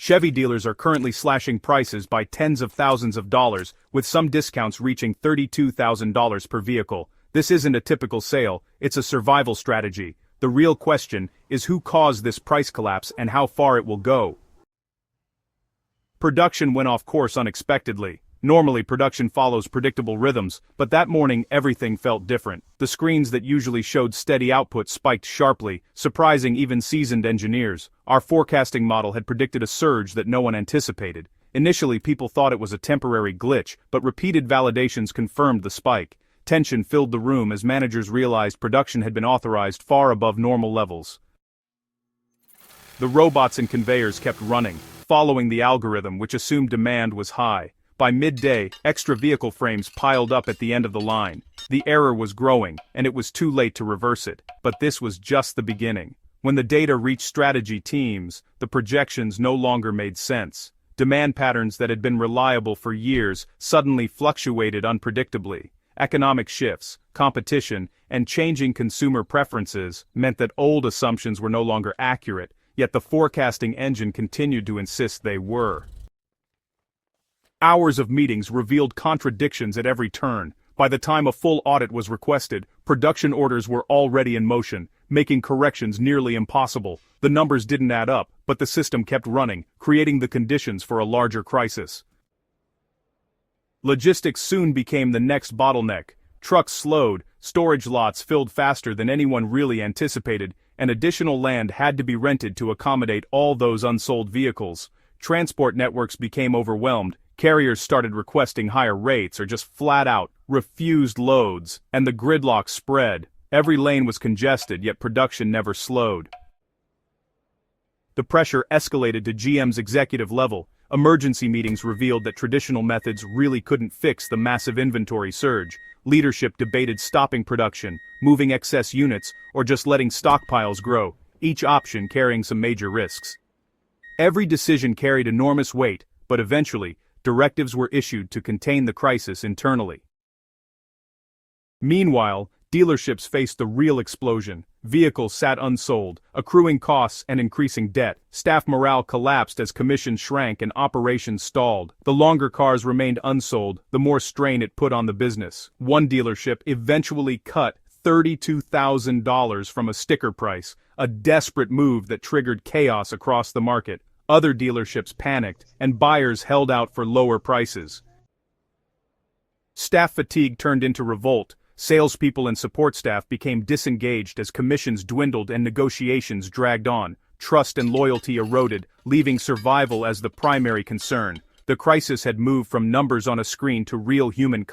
Chevy dealers are currently slashing prices by tens of thousands of dollars, with some discounts reaching $32,000 per vehicle. This isn't a typical sale, it's a survival strategy. The real question is who caused this price collapse and how far it will go. Production went off course unexpectedly. Normally production follows predictable rhythms, but that morning everything felt different. The screens that usually showed steady output spiked sharply, surprising even seasoned engineers. Our forecasting model had predicted a surge that no one anticipated. Initially people thought it was a temporary glitch, but repeated validations confirmed the spike. Tension filled the room as managers realized production had been authorized far above normal levels. The robots and conveyors kept running, following the algorithm which assumed demand was high. By midday, extra vehicle frames piled up at the end of the line. The error was growing, and it was too late to reverse it. But this was just the beginning. When the data reached strategy teams, the projections no longer made sense. Demand patterns that had been reliable for years suddenly fluctuated unpredictably. Economic shifts, competition, and changing consumer preferences meant that old assumptions were no longer accurate, yet the forecasting engine continued to insist they were. Hours of meetings revealed contradictions at every turn. By the time a full audit was requested, production orders were already in motion, making corrections nearly impossible. The numbers didn't add up, but the system kept running, creating the conditions for a larger crisis. Logistics soon became the next bottleneck. Trucks slowed, storage lots filled faster than anyone really anticipated, and additional land had to be rented to accommodate all those unsold vehicles. Transport networks became overwhelmed. Carriers started requesting higher rates or just flat out refused loads, and the gridlock spread. Every lane was congested, yet production never slowed. The pressure escalated to GM's executive level. Emergency meetings revealed that traditional methods really couldn't fix the massive inventory surge. Leadership debated stopping production, moving excess units, or just letting stockpiles grow, each option carrying some major risks. Every decision carried enormous weight, but eventually, directives were issued to contain the crisis internally. Meanwhile, dealerships faced the real explosion. Vehicles sat unsold, accruing costs and increasing debt. Staff morale collapsed as commissions shrank and operations stalled. The longer cars remained unsold, the more strain it put on the business. One dealership eventually cut $32,000 from a sticker price, a desperate move that triggered chaos across the market. Other dealerships panicked, and buyers held out for lower prices. Staff fatigue turned into revolt. Salespeople and support staff became disengaged as commissions dwindled and negotiations dragged on. Trust and loyalty eroded, leaving survival as the primary concern. The crisis had moved from numbers on a screen to real human